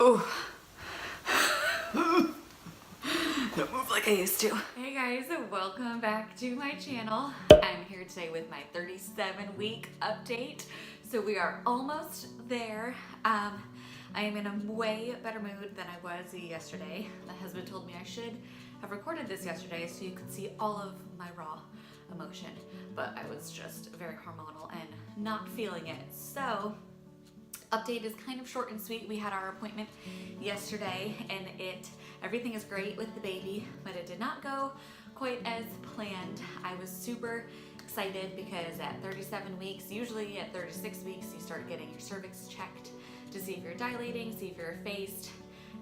Oh. Don't move like I used to. Hey guys, welcome back to my channel. I'm here today with my 37-week update. So we are almost there. I am in a way better mood than I was yesterday. My husband told me I should have recorded this yesterday so you could see all of my raw emotion, but I was just very hormonal and not feeling it. So update is kind of short and sweet. We had our appointment yesterday and everything is great with the baby, but it did not go quite as planned. I was super excited because at 37 weeks, usually at 36 weeks, you start getting your cervix checked to see if you're dilating, see if you're effaced.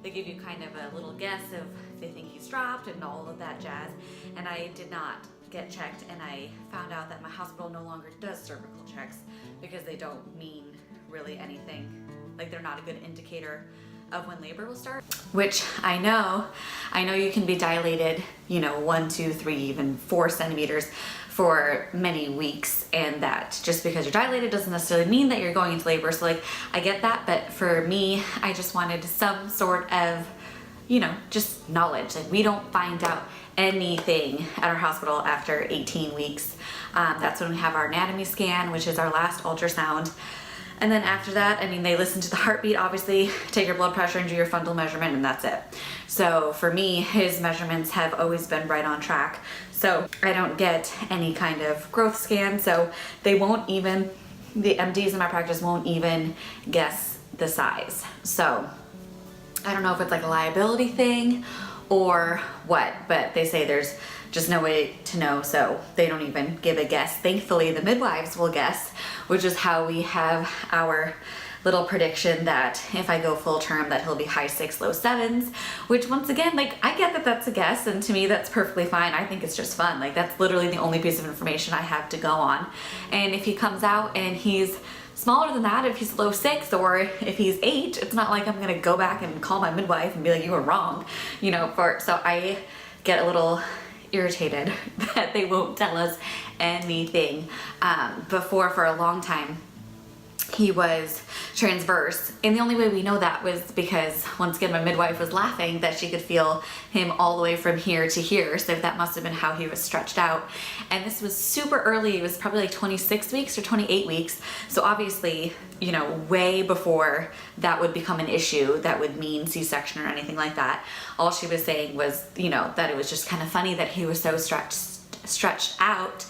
They give you kind of a little guess of if they think he's dropped and all of that jazz. And I did not get checked, and I found out that my hospital no longer does cervical checks because they don't mean really anything. Like, they're not a good indicator of when labor will start, which I know you can be dilated, 1, 2, 3, even 4 centimeters for many weeks, and that just because you're dilated doesn't necessarily mean that you're going into labor. So like, I get that, but for me, I just wanted some sort of, just knowledge. Like, we don't find out anything at our hospital after 18 weeks. That's when we have our anatomy scan, which is our last ultrasound. And then after that, they listen to the heartbeat, obviously, take your blood pressure and do your fundal measurement, and that's it. So for me, his measurements have always been right on track. So I don't get any kind of growth scan, so they won't even, the MDs in my practice won't even guess the size. So I don't know if it's like a liability thing or what, but they say there's just no way to know, so they don't even give a guess. Thankfully, the midwives will guess, which is how we have our little prediction that if I go full term that he'll be high 6, low 7s, which once again, like, I get that that's a guess, and to me that's perfectly fine. I think it's just fun. Like, that's literally the only piece of information I have to go on. And if he comes out and he's smaller than that, if he's low 6 or if he's 8, it's not like I'm gonna go back and call my midwife and be like, you were wrong, so I get a little irritated that they won't tell us anything. Before, for a long time, he was transverse, and the only way we know that was because, once again, my midwife was laughing that she could feel him all the way from here to here, so that must have been how he was stretched out. And this was super early. It was probably like 26 weeks or 28 weeks, so obviously, way before that would become an issue that would mean C-section or anything like that. All she was saying was, that it was just kind of funny that he was so stretched out.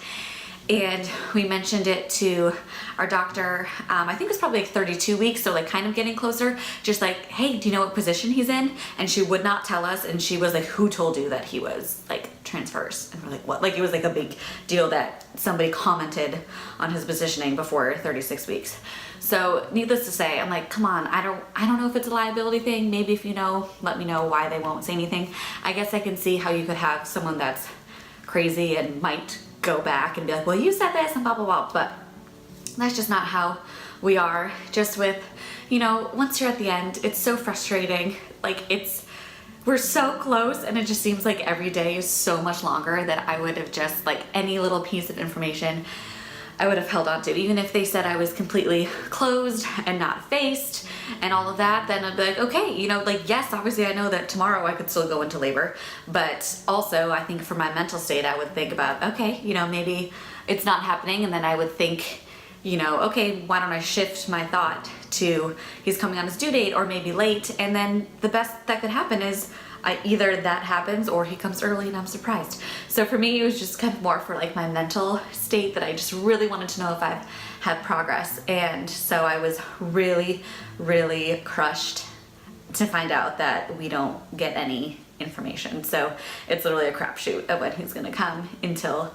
And we mentioned it to our doctor, I think it was probably like 32 weeks, so like kind of getting closer, just like, hey, do you know what position he's in? And she would not tell us, and she was like, who told you that he was like transverse? And we're like, what? Like, it was like a big deal that somebody commented on his positioning before 36 weeks. So needless to say, I'm like, come on, I don't know if it's a liability thing. Maybe if you know, let me know why they won't say anything. I guess I can see how you could have someone that's crazy and might go back and be like, well, you said this and blah, blah, blah. But that's just not how we are. Just with, once you're at the end, it's so frustrating. Like, we're so close, and it just seems like every day is so much longer that I would have just, like, any little piece of information I would have held on to. Even if they said I was completely closed and not faced and all of that, then I'd be like, okay, yes, obviously I know that tomorrow I could still go into labor, but also I think for my mental state, I would think about, okay, maybe it's not happening, and then I would think, okay, why don't I shift my thought to he's coming on his due date or maybe late, and then the best that could happen is either that happens or he comes early and I'm surprised. So for me, it was just kind of more for like my mental state, that I just really wanted to know if I've had progress. And so I was really, really crushed to find out that we don't get any information. So it's literally a crapshoot of when he's gonna come until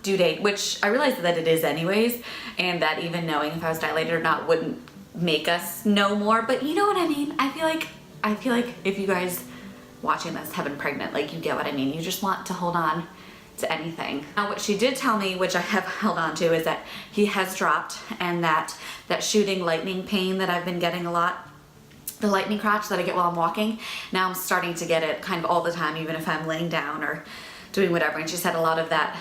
due date, which I realized that it is anyways, and that even knowing if I was dilated or not wouldn't make us know more. But you know what I mean? I feel like if you guys watching this have been pregnant, like, you get what I mean. You just want to hold on to anything. Now, what she did tell me, which I have held on to, is that he has dropped, and that shooting lightning pain that I've been getting a lot, the lightning crotch that I get while I'm walking, now I'm starting to get it kind of all the time, even if I'm laying down or doing whatever. And she said a lot of that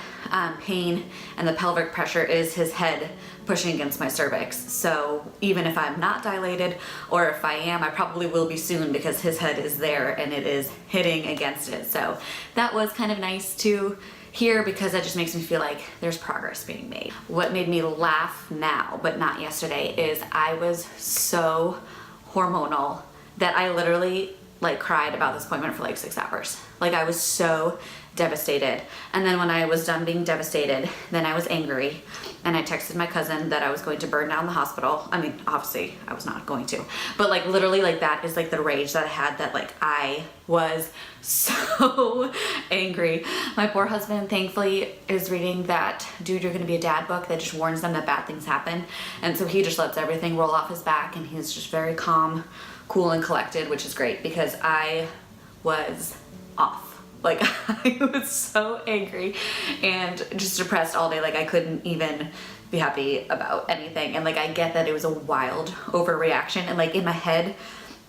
pain and the pelvic pressure is his head pushing against my cervix. So even if I'm not dilated, or if I am, I probably will be soon because his head is there and it is hitting against it. So that was kind of nice to hear because that just makes me feel like there's progress being made. What made me laugh now, but not yesterday, is I was so hormonal that I literally like cried about this appointment for like 6 hours. Like I was so devastated. And then when I was done being devastated, then I was angry and I texted my cousin that I was going to burn down the hospital. I mean, obviously I was not going to, but like literally like that is like the rage that I had, that like I was so angry. My poor husband thankfully is reading that Dude, You're Gonna Be a Dad book that just warns them that bad things happen. And so he just lets everything roll off his back and he's just very calm, cool and collected, which is great because I was off. Like I was so angry and just depressed all day. Like I couldn't even be happy about anything. And like I get that it was a wild overreaction, and like in my head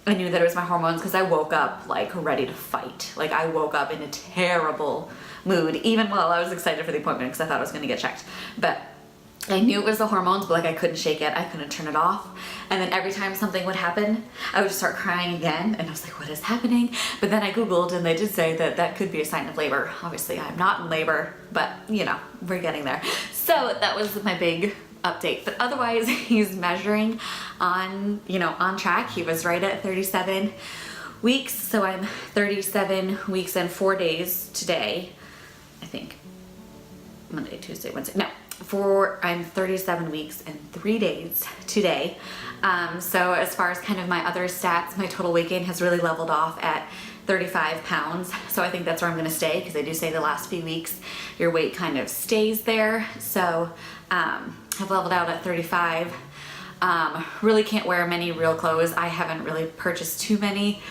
I knew that it was my hormones because I woke up like ready to fight. Like I woke up in a terrible mood even while I was excited for the appointment because I thought I was going to get checked. But I knew it was the hormones, but like I couldn't shake it. I couldn't turn it off. And then every time something would happen, I would just start crying again. And I was like, what is happening? But then I Googled and they did say that that could be a sign of labor. Obviously I'm not in labor, but you know, we're getting there. So that was my big update. But otherwise he's measuring on, you know, on track. He was right at 37 weeks. So I'm 37 weeks and 4 days today, I think. Monday, Tuesday, Wednesday, no. I'm 37 weeks and 3 days today. So as far as kind of my other stats, my total weight gain has really leveled off at 35 pounds. So I think that's where I'm gonna stay because they do say the last few weeks your weight kind of stays there. So I've leveled out at 35. Really can't wear many real clothes. I haven't really purchased too many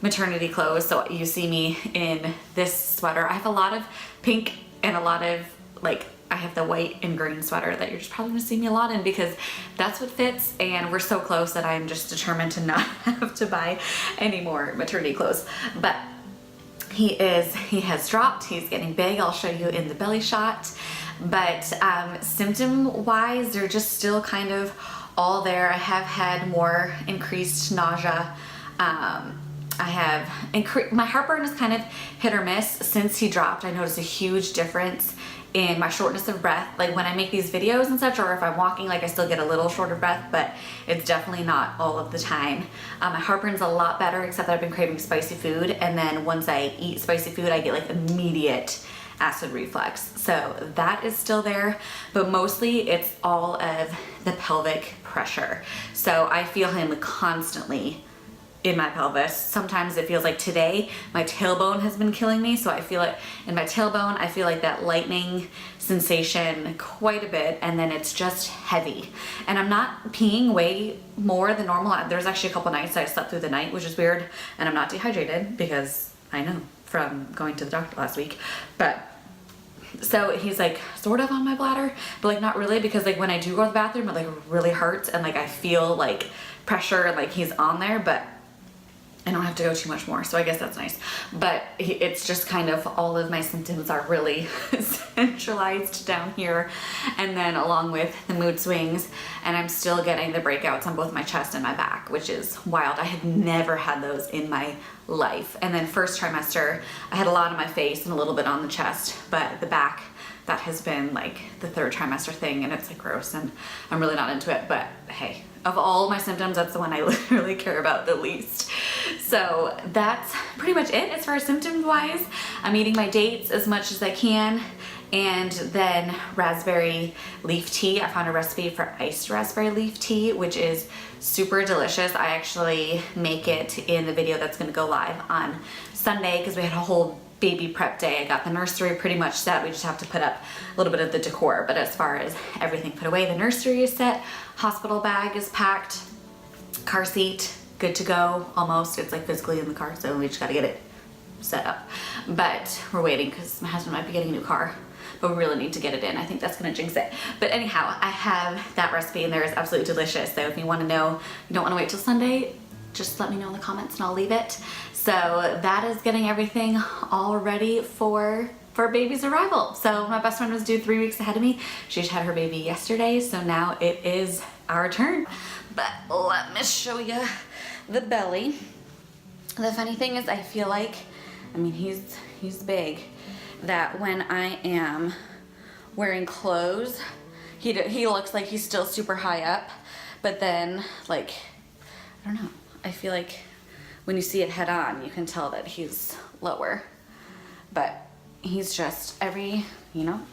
maternity clothes. So you see me in this sweater. I have a lot of pink and a lot of like, I have the white and green sweater that you're just probably gonna see me a lot in because that's what fits, and we're so close that I'm just determined to not have to buy any more maternity clothes. But he has dropped, he's getting big. I'll show you in the belly shot. But symptom wise, they're just still kind of all there. I have had more increased nausea. My heartburn is kind of hit or miss since he dropped. I noticed a huge difference in my shortness of breath. Like when I make these videos and such, or if I'm walking, like I still get a little short of breath, but it's definitely not all of the time. My heartburn's a lot better, except that I've been craving spicy food. And then once I eat spicy food, I get like immediate acid reflux. So that is still there, but mostly it's all of the pelvic pressure. So I feel him constantly in my pelvis. Sometimes it feels like today my tailbone has been killing me, so I feel it in my tailbone. I feel like that lightning sensation quite a bit, and then it's just heavy. And I'm not peeing way more than normal. There's actually a couple nights I slept through the night, which is weird, and I'm not dehydrated because I know from going to the doctor last week. But so he's like sort of on my bladder, but like not really, because like when I do go to the bathroom it like really hurts and like I feel like pressure and like he's on there, but I don't have to go too much more, so I guess that's nice. But it's just kind of all of my symptoms are really centralized down here, and then along with the mood swings, and I'm still getting the breakouts on both my chest and my back, which is wild. I had never had those in my life. And then first trimester, I had a lot on my face and a little bit on the chest, but the back, that has been like the third trimester thing, and it's like gross, and I'm really not into it. But hey, of all my symptoms, that's the one I literally care about the least. So that's pretty much it as far as symptoms wise. I'm eating my dates as much as I can, and then raspberry leaf tea. I found a recipe for iced raspberry leaf tea, which is super delicious. I actually make it in the video that's gonna go live on Sunday because we had a whole baby prep day. I got the nursery pretty much set. We just have to put up a little bit of the decor, but as far as everything put away, the nursery is set, hospital bag is packed, car seat good to go almost. It's like physically in the car, so we just got to get it set up. But we're waiting because my husband might be getting a new car, but we really need to get it in. I think that's gonna jinx it. But anyhow, I have that recipe and there is absolutely delicious. So if you want to know, you don't want to wait till Sunday, just let me know in the comments and I'll leave it. So that is getting everything all ready for for baby's arrival. So my best friend was due 3 weeks ahead of me. She just had her baby yesterday, so now it is our turn. But let me show you the belly. The funny thing is I feel like, I mean, he's big, that when I am wearing clothes, he looks like he's still super high up, but then, like, I don't know, I feel like when you see it head on, you can tell that he's lower. But he's just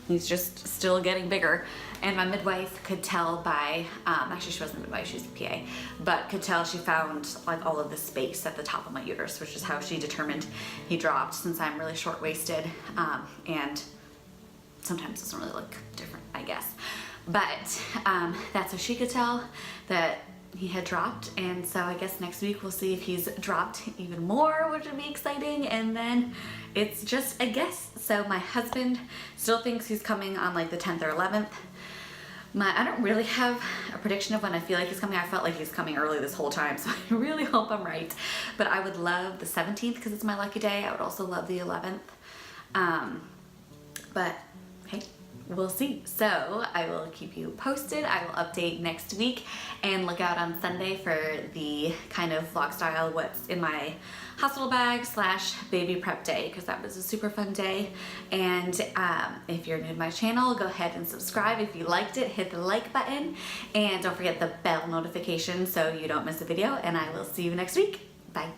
he's just still getting bigger. And my midwife could tell by, actually she wasn't a midwife, she was a PA, but could tell she found like all of the space at the top of my uterus, which is how she determined he dropped, since I'm really short-waisted, and sometimes it doesn't really look different, I guess. But that's what she could tell, that he had dropped. And so I guess next week we'll see if he's dropped even more, which would be exciting. And then it's just a guess. So my husband still thinks he's coming on like the 10th or 11th. I don't really have a prediction of when I feel like he's coming. I felt like he's coming early this whole time, so I really hope I'm right. But I would love the 17th because it's my lucky day. I would also love the 11th. But hey, we'll see. So I will keep you posted. I will update next week, and look out on Sunday for the kind of vlog style what's in my hospital bag / baby prep day, because that was a super fun day. And if you're new to my channel, go ahead and subscribe. If you liked it, hit the like button, and don't forget the bell notification so you don't miss a video. And I will see you next week. Bye.